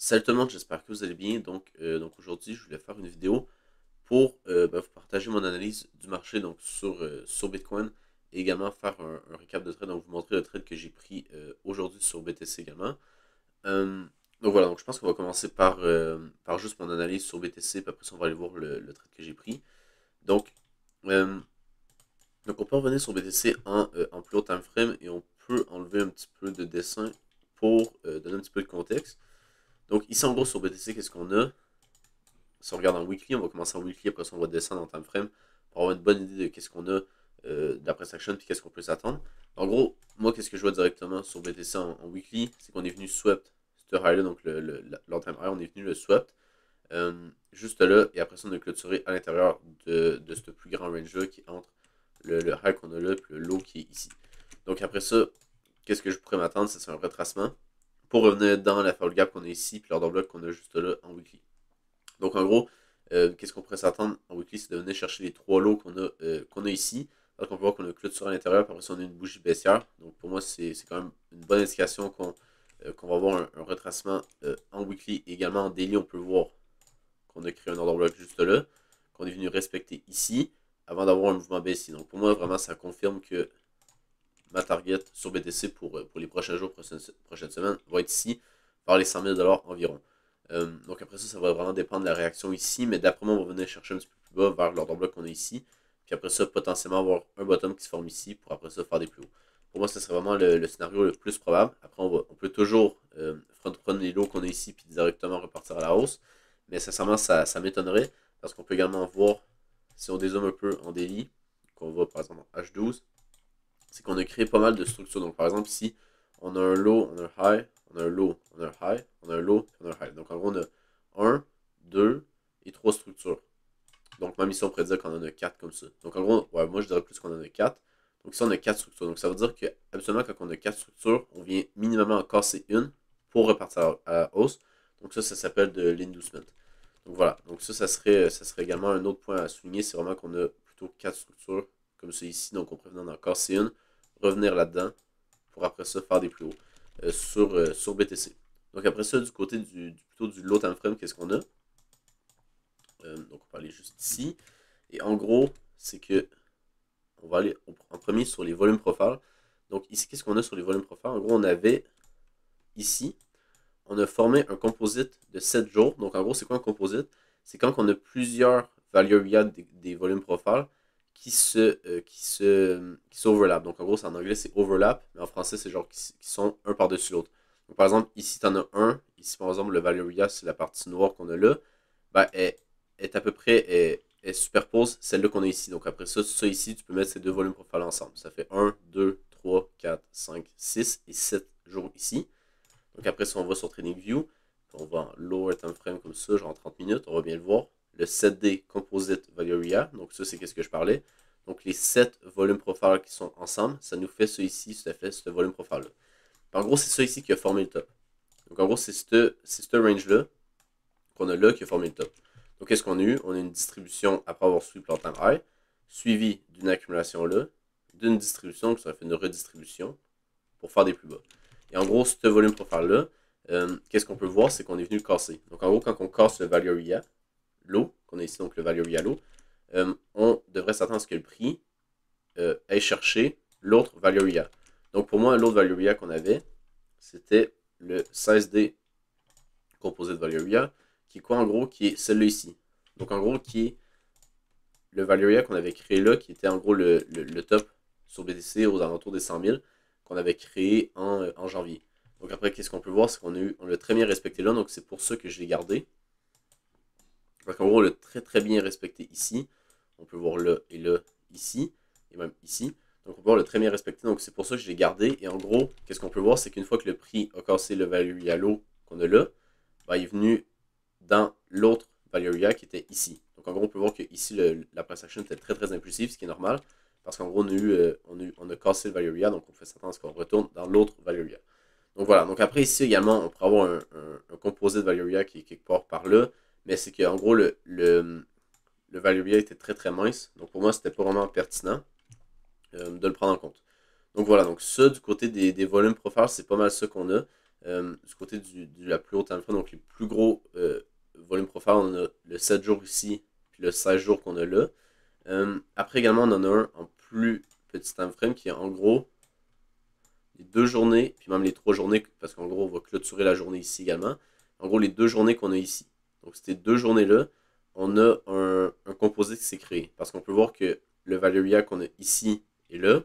Salut tout le monde, j'espère que vous allez bien. Donc aujourd'hui, je voulais faire une vidéo pour vous partager mon analyse du marché sur Bitcoin et également faire un récap de trade, donc vous montrer le trade que j'ai pris aujourd'hui sur BTC également. Euh, donc voilà, donc je pense qu'on va commencer par juste mon analyse sur BTC, puis après ça on va aller voir le trade que j'ai pris. Donc, euh, donc on peut revenir sur BTC en plus haut time frame et on peut enlever un petit peu de dessin pour donner un petit peu de contexte. Donc ici en gros sur BTC, qu'est-ce qu'on a? Si on regarde en weekly, on va commencer en weekly, après ça on va descendre en time frame pour avoir une bonne idée de qu'est-ce qu'on a de la price action puis qu'est-ce qu'on peut s'attendre. En gros, moi qu'est-ce que je vois directement sur BTC en weekly, c'est qu'on est venu swept ce high là, donc long time high, on est venu le swept juste là, et après ça on a clôturé à l'intérieur de ce plus grand range là qui est entre le high qu'on a là et le low qui est ici. Donc après ça, qu'est-ce que je pourrais m'attendre? C'est un retracement pour revenir dans la fall gap qu'on a ici puis l'order block qu'on a juste là en weekly. Donc en gros, qu'est-ce qu'on pourrait s'attendre en weekly, c'est de venir chercher les trois lots qu'on a ici. Donc on peut voir qu'on a clôturé à l'intérieur, puis après ça on a une bougie baissière. Donc pour moi, c'est quand même une bonne indication qu'on va avoir un retracement en weekly. Et également en daily, on peut voir qu'on a créé un order block juste là, qu'on est venu respecter ici, avant d'avoir un mouvement baissier. Donc pour moi, vraiment, ça confirme que ma target sur BTC pour les prochains jours, prochaines semaines, va être ici, vers les 100 000 $ environ. Donc après ça, ça va vraiment dépendre de la réaction ici, mais d'après moi, on va venir chercher un petit peu plus bas vers l'order block qu'on a ici. Puis après ça, potentiellement avoir un bottom qui se forme ici pour après ça faire des plus hauts. Pour moi, ce serait vraiment le scénario le plus probable. Après, on peut toujours front run les lows qu'on a ici puis directement repartir à la hausse. Mais sincèrement, ça m'étonnerait parce qu'on peut également voir, si on dézoome un peu en daily, qu'on va par exemple en H12, c'est qu'on a créé pas mal de structures. Donc par exemple ici, on a un low, on a un high, on a un low, on a un high, on a un low, on a un high. Donc en gros, on a un, 2 et 3 structures. Donc même ici, on pourrait dire qu'on en a 4 comme ça. Donc en gros, ouais, moi je dirais plus qu'on en a 4. Donc ici, on a 4 structures. Donc ça veut dire que absolument quand on a 4 structures, on vient minimum en casser une pour repartir à la hausse. Donc ça s'appelle de l'inducement. Donc voilà, donc ça serait également un autre point à souligner, c'est vraiment qu'on a plutôt 4 structures comme ça ici, donc on pourrait venir en casser une, revenir là-dedans, pour après ça faire des plus hauts sur BTC. Donc après ça, du côté plutôt du low time frame, qu'est-ce qu'on a? Donc on va aller juste ici, et en gros, c'est que on va aller en premier sur les volumes profile. Donc ici, qu'est-ce qu'on a sur les volumes profile? En gros, on avait ici, on a formé un composite de 7 jours. Donc en gros, c'est quoi un composite? C'est quand on a plusieurs Valeria des volumes profile qui s'overlap. Donc en gros, en anglais, c'est overlap, mais en français, c'est genre qui sont un par-dessus l'autre. Donc par exemple, ici, tu en as un. Ici, par exemple, le Valeria, c'est la partie noire qu'on a là. Ben, elle est à peu près, elle superpose celle-là qu'on a ici. Donc après ça, ici, tu peux mettre ces deux volumes profile ensemble. Ça fait un, 2, 3, 4, 5, 6 et 7 jours ici. Donc après, si on va sur TradingView, on va en lower time frame comme ça, genre en 30 minutes, on va bien le voir. Le 7D Composite Valeria, donc ça c'est qu'est-ce que je parlais. Donc les 7 volumes profile qui sont ensemble, ça nous fait ça ici, ça fait ce volume profile là. En gros, c'est ça ici qui a formé le top. Donc en gros, c'est ce range-là qu'on a là qui a formé le top. Donc qu'est-ce qu'on a eu? On a une distribution après avoir suivi le time high, suivi d'une accumulation là, d'une distribution, qui ça fait une redistribution pour faire des plus bas. Et en gros, ce volume profile-là, qu'est-ce qu'on peut voir, c'est qu'on est venu le casser. Donc en gros, quand on casse le Valeria low, qu'on a ici donc le Valeria low, on devrait s'attendre à ce que le prix aille chercher l'autre Valeria. Donc pour moi, l'autre Valeria qu'on avait, c'était le 16D composé de Valeria, qui est quoi en gros? Qui est celle-là ici. Donc en gros, qui est le Valeria qu'on avait créé là, qui était en gros le top sur BTC aux alentours des 100 000, qu'on avait créé en janvier. Donc après, qu'est-ce qu'on peut voir? C'est qu'on l'a très bien respecté là, donc c'est pour ça que je l'ai gardé. Donc en gros, on l'a très très bien respecté ici. On peut voir là et là, ici, et même ici. Donc on peut voir le très bien respecté, donc c'est pour ça que je l'ai gardé. Et en gros, qu'est-ce qu'on peut voir? C'est qu'une fois que le prix a cassé le Valeria low qu'on a là, ben, il est venu dans l'autre Valeria qui était ici. Donc en gros, on peut voir que ici, la price action était très très impulsive, ce qui est normal. Parce qu'en gros, on a cassé le Valeria, donc on fait s'attendre à ce qu'on retourne dans l'autre Valeria. Donc voilà, donc après ici également, on pourrait avoir un composé de Valeria qui est quelque part par là. Mais c'est qu'en gros, le Valeria était très très mince. Donc pour moi, c'était pas vraiment pertinent de le prendre en compte. Donc voilà, donc ça, du côté des volumes profiles, c'est pas mal ça qu'on a. du côté de la plus haute time frame, donc les plus gros volume profile, on a le 7 jours ici, puis le 16 jours qu'on a là. Après également, on en a un en plus petit time frame qui est en gros les 2 journées, puis même les 3 journées, parce qu'en gros, on va clôturer la journée ici également. En gros, les 2 journées qu'on a ici. Donc, ces 2 journées-là, on a un composé qui s'est créé. Parce qu'on peut voir que le Valeria qu'on a ici et là,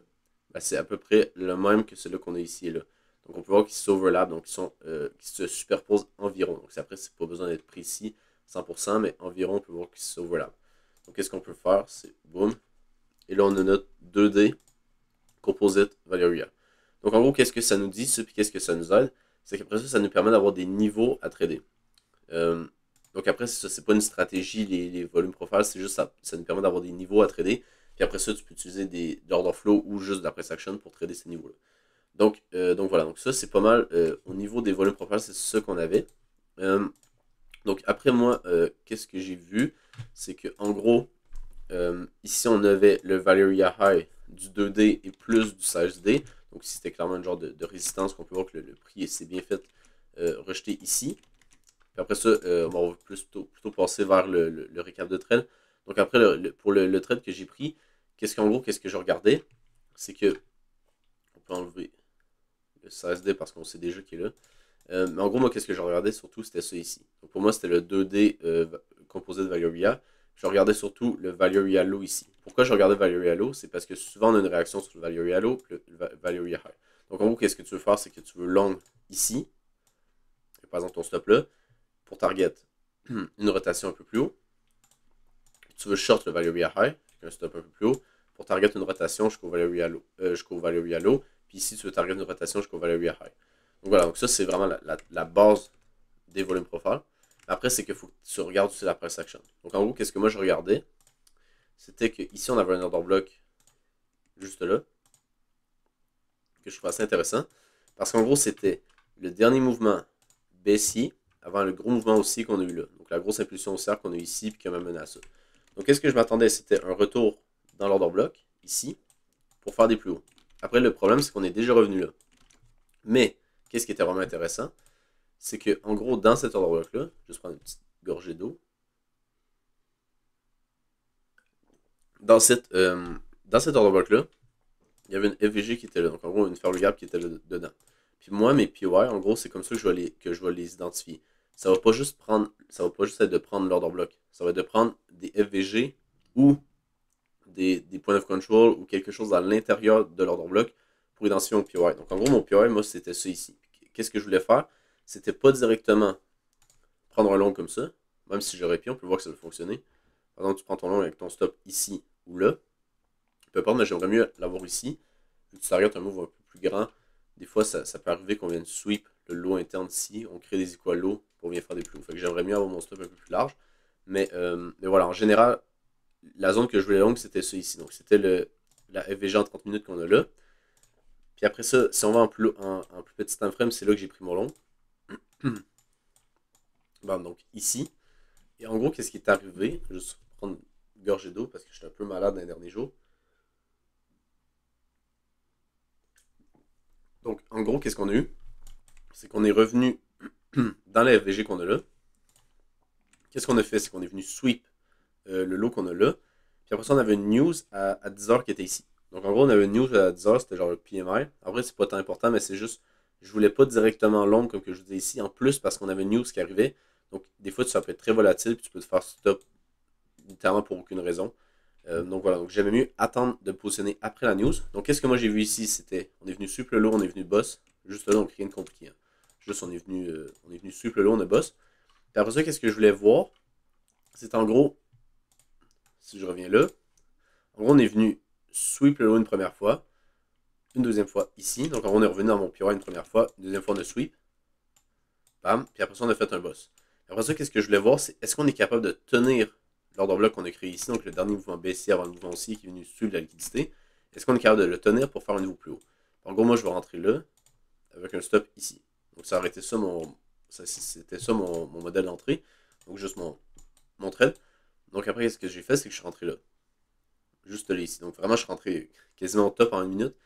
ben, c'est à peu près le même que celui qu'on a ici et là. Donc, on peut voir qu'ils s'overlappent, donc qui se superposent environ. Donc, après, c'est pas besoin d'être précis 100%, mais environ, on peut voir qu'ils s'overlappent. Donc, qu'est-ce qu'on peut faire? C'est boum. Et là, on a notre 2D Composite Valeria. Donc, en gros, qu'est-ce que ça nous dit, ça, puis qu'est-ce que ça nous aide? C'est qu'après ça, ça nous permet d'avoir des niveaux à trader. Donc, après, ça, c'est pas une stratégie, les volumes profiles, c'est juste ça nous permet d'avoir des niveaux à trader. Puis après ça, tu peux utiliser de l'order flow ou juste de la price action pour trader ces niveaux-là. Donc voilà, donc ça, c'est pas mal. Au niveau des volumes profiles, c'est ça qu'on avait. Donc, après moi, qu'est-ce que j'ai vu? C'est que en gros, ici, on avait le Valeria High du 2D et plus du 16D. Donc ici, c'était clairement un genre de résistance qu'on peut voir que le prix s'est bien fait rejeter ici. Puis après ça, on va plutôt passer vers le récap de trade. Donc après, pour le trade que j'ai pris, qu'est-ce que je regardais? C'est que, on peut enlever le 16D parce qu'on sait déjà qu'il est là. Mais en gros, moi, qu'est-ce que je regardais surtout, c'était ça ici. Donc pour moi, c'était le 2D composé de Valeria. Je regardais surtout le Valeria Low ici. Pourquoi je regardais Valeria Low? C'est parce que souvent on a une réaction sur le Valeria Low et le Valeria High. Donc en gros, qu'est-ce que tu veux faire? C'est que tu veux long ici, par exemple ton stop là, pour target une rotation un peu plus haut. Tu veux short le Valeria High, avec un stop un peu plus haut, pour target une rotation jusqu'au Valeria Low. Puis ici, tu veux target une rotation jusqu'au Valeria High. Donc voilà, donc ça c'est vraiment la base des volumes profiles. Après, c'est qu'il faut que tu regardes aussi la price action. Donc en gros, qu'est-ce que moi je regardais? C'était qu'ici, on avait un order block juste là, que je trouve assez intéressant. Parce qu'en gros, c'était le dernier mouvement baissier avant le gros mouvement haussier qu'on a eu là. Donc la grosse impulsion haussière qu'on a eu ici puis qui a même mené à ça. Donc qu'est-ce que je m'attendais? C'était un retour dans l'order block, ici, pour faire des plus hauts. Après, le problème, c'est qu'on est déjà revenu là. Mais, qu'est-ce qui était vraiment intéressant? C'est que, en gros, dans cet order block-là, je vais juste prendre une petite gorgée d'eau. Dans cet order block-là, il y avait une FVG qui était là. Donc, en gros, une fair gap qui était là dedans. Puis moi, mes POI, en gros, c'est comme ça que je vais les identifier. Ça va pas juste être de prendre l'order block. Ça va être de prendre des FVG ou des points of control ou quelque chose à l'intérieur de l'order block pour identifier mon POI. Donc en gros, mon POI, moi, c'était ça ici. Qu'est-ce que je voulais faire? C'était pas directement prendre un long comme ça, même si j'aurais pu, on peut voir que ça va fonctionner. Par exemple, tu prends ton long avec ton stop ici ou là. Peu importe, mais j'aimerais mieux l'avoir ici. Vu que tu targetes un move un peu plus grand, des fois, ça peut arriver qu'on vienne sweep le low interne ici. On crée des equal low pour venir faire des plus hauts. Fait que j'aimerais mieux avoir mon stop un peu plus large. Mais voilà, en général, la zone que je voulais longue, c'était ça ici. Donc, c'était la FVG en 30 minutes qu'on a là. Puis après ça, si on va en plus petit time frame, c'est là que j'ai pris mon long. Bon, donc ici. Et en gros, qu'est-ce qui est arrivé? Je vais juste prendre une gorgée d'eau parce que je suis un peu malade dans les derniers jours. Donc, en gros, qu'est-ce qu'on a eu? C'est qu'on est revenu dans la FVG qu'on a là. Qu'est-ce qu'on a fait? C'est qu'on est venu sweep le lot qu'on a là. Puis après ça, on avait une news à 10h qui était ici. Donc en gros, on avait une news à 10h, c'était genre le PMI. En vrai, c'est pas tant important, mais c'est juste, je voulais pas directement long comme que je vous disais ici. En plus, parce qu'on avait une news qui arrivait. Donc des fois, ça peut être très volatile, puis tu peux te faire stop littéralement pour aucune raison. Donc voilà, donc j'aimais mieux attendre de me positionner après la news. Donc qu'est-ce que moi j'ai vu ici? C'était, on est venu suivre le lot, on est venu boss. Juste là, donc rien de compliqué. Hein. Juste, on est venu suivre le lot, on a boss. Puis après ça, qu'est-ce que je voulais voir? C'est en gros, si je reviens là, en gros, on est venu sweep le lot une première fois, une deuxième fois ici. Donc en gros, on est revenu dans mon POI une première fois, une deuxième fois on a sweep. Bam, puis après ça, on a fait un boss. Après ça, qu'est-ce que je voulais voir? C'est est-ce qu'on est capable de tenir l'ordre bloc qu'on a créé ici, donc le dernier mouvement baissier avant le mouvement haussier qui est venu suivre la liquidité. Est-ce qu'on est capable de le tenir pour faire un niveau plus haut? En gros, moi, je vais rentrer là, avec un stop ici. Donc ça aurait été ça c'était ça mon modèle d'entrée. Donc juste mon trade. Donc après, ce que j'ai fait, c'est que je suis rentré là. Juste là ici. Donc vraiment, je suis rentré quasiment au top en une minute.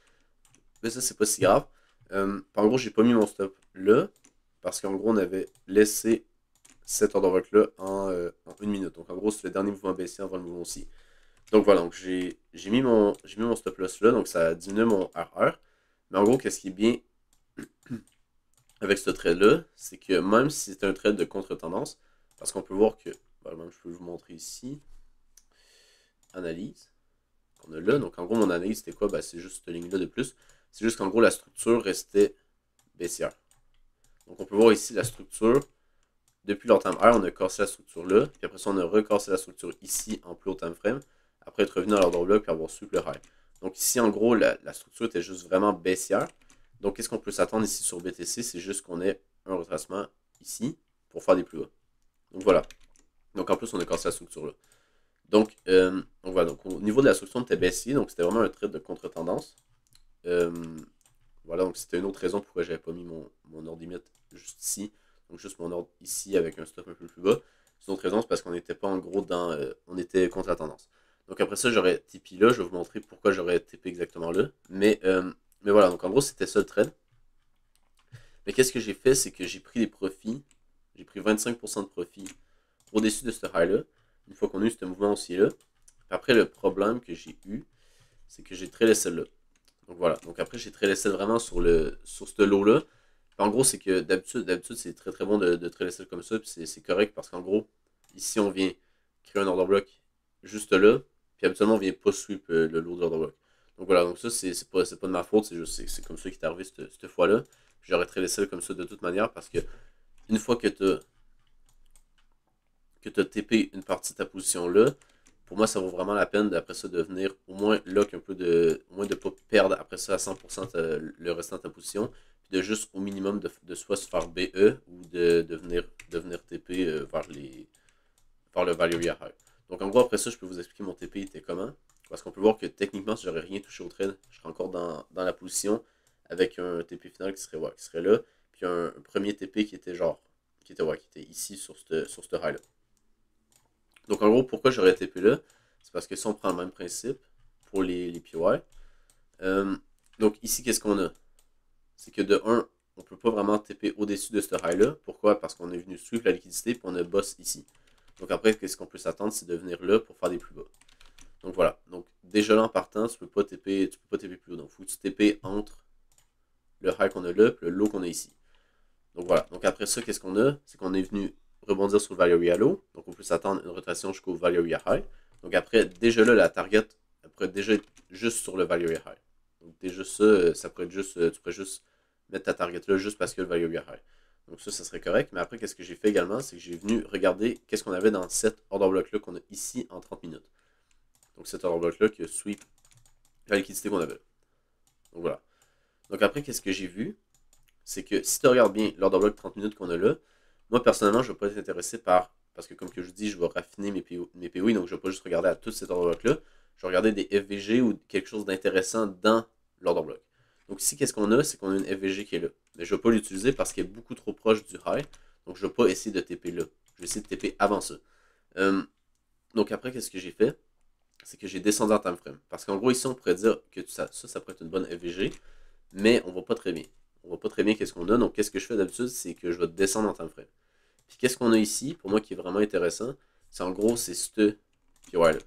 Mais ça, c'est pas si grave. En gros, j'ai pas mis mon stop là. parce qu'en gros, on avait laissé cet order block-là en 1 minute. Donc en gros, c'est le dernier mouvement baissier avant le mouvement haussier. Donc voilà, donc j'ai mis mon stop loss là, donc ça a diminué mon RR. Mais en gros, qu'est-ce qui est bien avec ce trade-là, c'est que même si c'est un trade de contre-tendance, parce qu'on peut voir que, même je peux vous montrer ici, analyse, qu'on a là. Donc en gros, mon analyse, c'était quoi? C'est juste cette ligne-là de plus. C'est juste qu'en gros, la structure restait baissière. Donc on peut voir ici la structure. Depuis leur time R, on a cassé la structure là. Puis après ça, on a recassé la structure ici en plus haut time frame. Après être revenu à l'order block puis avoir suivi le high. Donc ici, en gros, la structure était juste vraiment baissière. Donc qu'est-ce qu'on peut s'attendre ici sur BTC? C'est juste qu'on ait un retracement ici pour faire des plus bas. Donc voilà. Donc en plus, on a cassé la structure là. Donc voilà. Donc au niveau de la structure, on était baissier. Donc c'était vraiment un trade de contre-tendance. Voilà. Donc c'était une autre raison pourquoi j'avais pas mis mon ordre limite juste ici. Donc juste mon ordre ici avec un stop un peu plus bas. C'est une autre raison, c'est parce qu'on n'était pas en gros dans... on était contre la tendance. Donc après ça, j'aurais TP là. Je vais vous montrer pourquoi j'aurais TP exactement là. Mais voilà, donc en gros, c'était ça le trade. Mais qu'est-ce que j'ai fait, c'est que j'ai pris des profits. J'ai pris 25% de profit au-dessus de ce high-là. Une fois qu'on a eu ce mouvement aussi là. Après, le problème que j'ai eu, c'est que j'ai trailé celle-là. Donc voilà. Donc après, j'ai trailé celle vraiment sur ce lot-là. En gros, c'est que d'habitude, c'est très très bon de trailer celle comme ça. Puis c'est correct parce qu'en gros, ici, on vient créer un order block juste là. Puis habituellement, on vient pas sweep le lot de l'order block. Donc voilà, donc ça, c'est pas de ma faute. C'est comme ça qui est arrivé cette fois-là. J'aurais trailé celle comme ça de toute manière parce que une fois que tu as TP une partie de ta position là, pour moi, ça vaut vraiment la peine d'après ça de venir au moins lock un peu au moins de ne pas perdre après ça à 100% le restant de ta position, puis de juste au minimum de soit se faire BE ou de venir TP vers le value high. Donc en gros, après ça, je peux vous expliquer mon TP était comment. Parce qu'on peut voir que techniquement, si j'aurais rien touché au trade, je serais encore dans la position avec un TP final qui serait là, puis un premier TP qui était qui était ici sur ce high là. Donc en gros, pourquoi j'aurais TP là? C'est parce que si on prend le même principe pour les PY, donc ici, qu'est-ce qu'on a? C'est que de 1, on ne peut pas vraiment TP au-dessus de ce high-là. Pourquoi? Parce qu'on est venu suivre la liquidité et on a boss ici. Donc après, qu'est-ce qu'on peut s'attendre? C'est de venir là pour faire des plus bas. Donc voilà. Donc déjà là en partant, tu peux pas TP plus haut. Donc il faut que tu TP entre le high qu'on a là et le low qu'on a ici. Donc voilà. Donc après ça, qu'est-ce qu'on a? C'est qu'on est venu rebondir sur le value low. Donc on peut s'attendre une rotation jusqu'au value high. Donc après, déjà là, la target, elle pourrait déjà être juste sur le value high. Donc déjà ça pourrait être juste, tu pourrais juste mettre ta target là juste parce que le value high. Donc ça serait correct. Mais après, qu'est-ce que j'ai fait également? C'est que j'ai venu regarder qu'est-ce qu'on avait dans cet order block là qu'on a ici en 30 minutes. Donc cet order block là qui a sweep la liquidité qu'on avait. Donc voilà. Donc après, qu'est-ce que j'ai vu? C'est que si tu regardes bien l'order block 30 minutes qu'on a là, moi personnellement, je ne vais pas être intéressé parce que comme que je vous dis, je vais raffiner mes POI, donc je ne vais pas juste regarder à tout cet order block là, je vais regarder des FVG ou quelque chose d'intéressant dans l'order block. Donc ici, qu'est-ce qu'on a? C'est qu'on a une FVG qui est là. Mais je ne vais pas l'utiliser parce qu'elle est beaucoup trop proche du high, donc je ne vais pas essayer de TP là. Je vais essayer de TP avant ça. Donc après, qu'est-ce que j'ai fait? C'est que j'ai descendu en time frame. Parce qu'en gros, ici, on pourrait dire que ça pourrait être une bonne FVG, mais on ne va pas très bien. On ne voit pas très bien qu'est-ce qu'on a. Donc, qu'est-ce que je fais d'habitude? C'est que je vais descendre en time frame. Puis, qu'est-ce qu'on a ici? Pour moi, qui est vraiment intéressant, c'est en gros, c'est ce PY-là.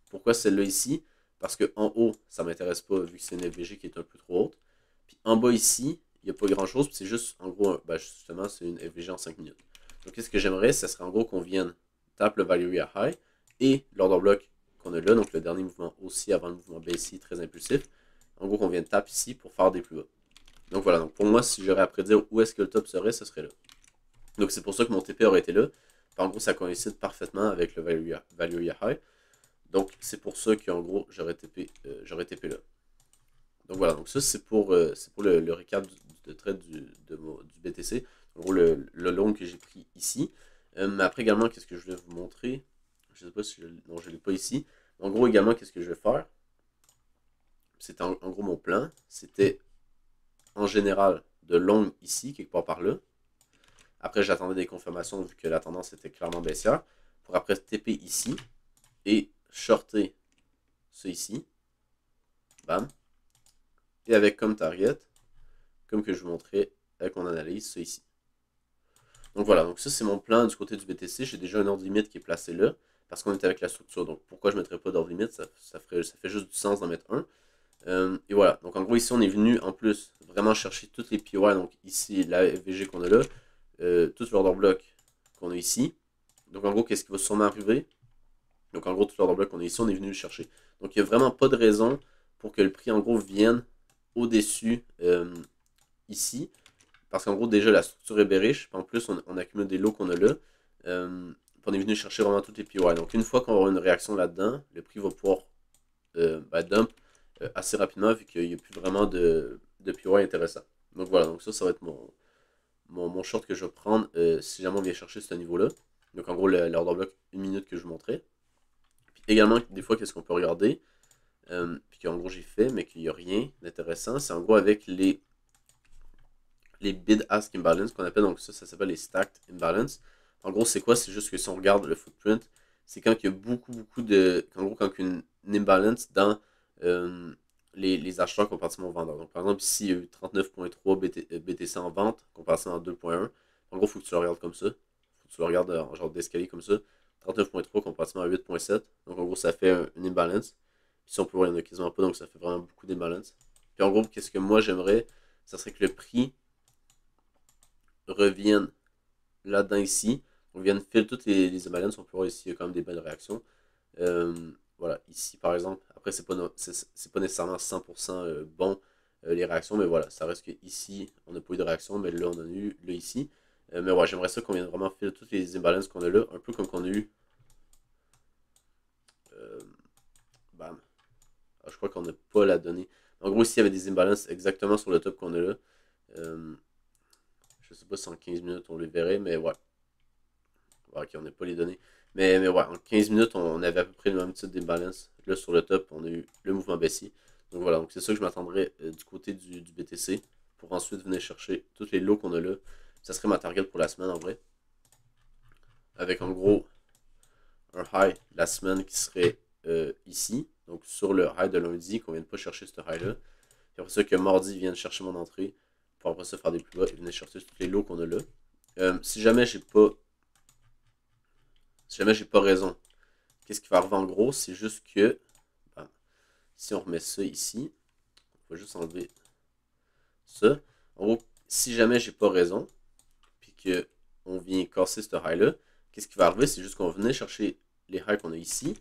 Pourquoi celle-là ici? Parce qu'en haut, ça ne m'intéresse pas vu que c'est une FVG qui est un peu trop haute. Puis, en bas ici, il n'y a pas grand-chose. Puis, c'est juste, en gros, justement, c'est une FVG en 5 minutes. Donc, qu'est-ce que j'aimerais? Ça serait en gros qu'on vienne taper le value à high et l'order block qu'on a là. Donc, le dernier mouvement aussi avant le mouvement baissier très impulsif. En gros, qu'on vienne taper ici pour faire des plus bas. Donc voilà, donc pour moi, si j'aurais à prédire où est-ce que le top serait, ce serait là. Donc c'est pour ça que mon TP aurait été là. Puis en gros, ça coïncide parfaitement avec le value high. Donc c'est pour ça qu'en gros, j'aurais TP là. Donc voilà, donc ça c'est pour le récap de trade du BTC. En gros, le long que j'ai pris ici. Mais après également, qu'est-ce que je voulais vous montrer? Je ne sais pas si non, je ne l'ai pas ici. En gros, également, qu'est-ce que je vais faire? C'était en gros mon plan. C'était en général de long ici, quelque part par là. Après, j'attendais des confirmations vu que la tendance était clairement baissière. Pour après TP ici et shorter ça ici. Bam. Et avec comme target, comme que je vous montrais avec mon analyse, ça ici. Donc voilà, donc ça c'est mon plan du côté du BTC. J'ai déjà un ordre limite qui est placé là, parce qu'on est avec la structure. Donc pourquoi je ne mettrais pas d'ordre limite, ça fait juste du sens d'en mettre un. Et voilà, donc en gros ici on est venu en plus vraiment chercher toutes les POI, donc ici la FVG qu'on a là, tout l'order bloc qu'on a ici. Donc en gros, qu'est-ce qui va sûrement arriver? Donc en gros, tout l'order bloc qu'on a ici, on est venu le chercher. Donc il n'y a vraiment pas de raison pour que le prix en gros vienne au-dessus ici. Parce qu'en gros, déjà la structure est bearish. En plus, on accumule des lots qu'on a là. On est venu chercher vraiment toutes les POI. Donc une fois qu'on va avoir une réaction là-dedans, le prix va pouvoir dump assez rapidement vu qu'il n'y a plus vraiment de POI intéressant. Donc voilà, donc ça va être mon short que je vais prendre si jamais on vient chercher ce niveau-là. Donc en gros, l'order block 1 minute que je vous montrais. Puis également, des fois, qu'est-ce qu'on peut regarder, puis qu'en gros j'ai fait, mais qu'il n'y a rien d'intéressant, c'est en gros avec les bid-ask imbalance qu'on appelle, donc ça s'appelle les stacked imbalance. En gros, c'est quoi? C'est juste que si on regarde le footprint, c'est quand il y a beaucoup de. En gros, quand il y a une imbalance dans les acheteurs comparativement aux vendeurs. Donc, par exemple, ici, il y a eu 39.3 BTC en vente comparativement à 2.1. En gros, il faut que tu le regardes comme ça. Il faut que tu le regardes en genre d'escalier comme ça. 39.3 comparativement à 8.7. Donc, en gros, ça fait une imbalance. Puis, si on peut voir, il n'y en a quasiment pas. Donc, ça fait vraiment beaucoup d'imbalance. Puis, en gros, qu'est-ce que moi j'aimerais? Ça serait que le prix revienne là-dedans ici. On vient de filer toutes les imbalances. On peut voir ici, il y a quand même des belles réactions. Voilà, ici par exemple, après c'est pas nécessairement 100% bon les réactions, mais voilà, ça reste que ici on n'a pas eu de réaction, mais là on en a eu, là ici. Mais ouais, j'aimerais ça qu'on vienne vraiment filer toutes les imbalances qu'on a là, un peu comme qu'on a eu. Bam. Ah, je crois qu'on n'a pas la donnée. En gros, ici il y avait des imbalances exactement sur le top qu'on a là. Je sais pas si en 15 minutes on les verrait, mais ouais. Ok, on n'a pas les données. Mais ouais, en 15 minutes, on avait à peu près le même type d'imbalance. Là, sur le top, on a eu le mouvement baissier. Donc voilà, donc c'est ça que je m'attendrais du côté du BTC pour ensuite venir chercher tous les lots qu'on a là. Ça serait ma target pour la semaine en vrai. Avec en gros un high la semaine qui serait ici. Donc sur le high de lundi, qu'on ne vienne pas chercher ce high-là. Puis après ça, que mardi, ils viennent chercher mon entrée. Pour après ça faire des plus bas et venir chercher tous les lots qu'on a là. Si jamais j'ai pas raison, qu'est-ce qui va arriver en gros? C'est juste que, ben, si on remet ça ici, on va juste enlever ça. En gros, si jamais j'ai pas raison, puis qu'on vient casser ce high-là, qu'est-ce qui va arriver? C'est juste qu'on va venir chercher les highs qu'on a ici,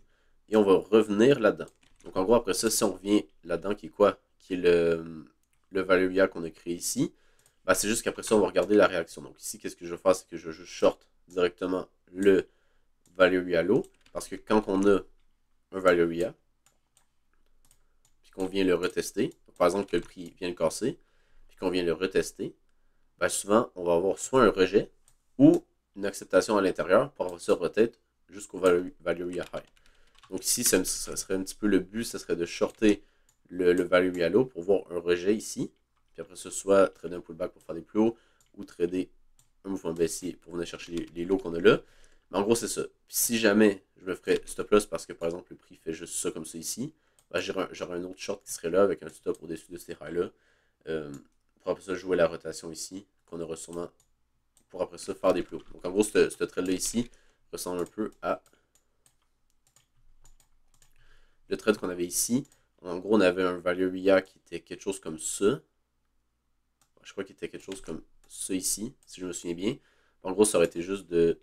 et on va revenir là-dedans. Donc en gros, après ça, si on revient là-dedans, qui est quoi? Qui est le Valeria qu'on a créé ici, ben, c'est juste qu'après ça, on va regarder la réaction. Donc ici, qu'est-ce que je vais faire? C'est que je vais juste short directement le Valeria low, parce que quand on a un Valeria, puis qu'on vient le retester, par exemple que le prix vient le casser, puis qu'on vient le retester, ben souvent on va avoir soit un rejet ou une acceptation à l'intérieur pour avoir ça retête jusqu'au Valeria high. Donc ici, ça serait un petit peu le but, ça serait de shorter le Valeria low pour voir un rejet ici, puis après ça, soit trader un pullback pour faire des plus hauts, ou trader un mouvement baissier pour venir chercher les lows qu'on a là. Mais en gros, c'est ça. Puis si jamais je me ferais stop loss parce que par exemple le prix fait juste ça comme ça ici, ben, j'aurais un autre short qui serait là avec un stop au-dessus de ces highs-là. Pour après ça jouer la rotation ici, qu'on aura sûrement pour après ça faire des plus hauts. Donc en gros, ce trade-là ici ressemble un peu à le trade qu'on avait ici. En gros, on avait un Valeria qui était quelque chose comme ça. Je crois qu'il était quelque chose comme ça ici, si je me souviens bien. En gros, ça aurait été juste de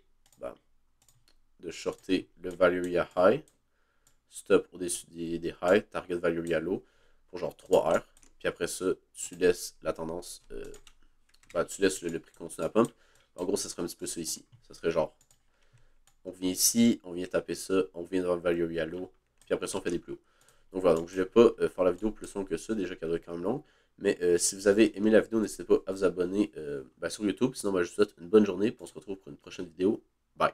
shorter le Valeria High, stop au-dessus des highs, target Valeria Low pour genre 3 heures. Puis après ça, tu laisses la tendance, tu laisses le prix continuer à pump. En gros, ça serait un petit peu ça ici. Ça serait genre, on vient ici, on vient taper ça, on vient dans le Valeria Low, puis après ça, on fait des plus hauts. Donc voilà, donc je ne vais pas faire la vidéo plus longue que ça, déjà qu'elle doit être quand même longue. Mais si vous avez aimé la vidéo, n'hésitez pas à vous abonner sur YouTube. Sinon, je vous souhaite une bonne journée, puis on se retrouve pour une prochaine vidéo. Bye!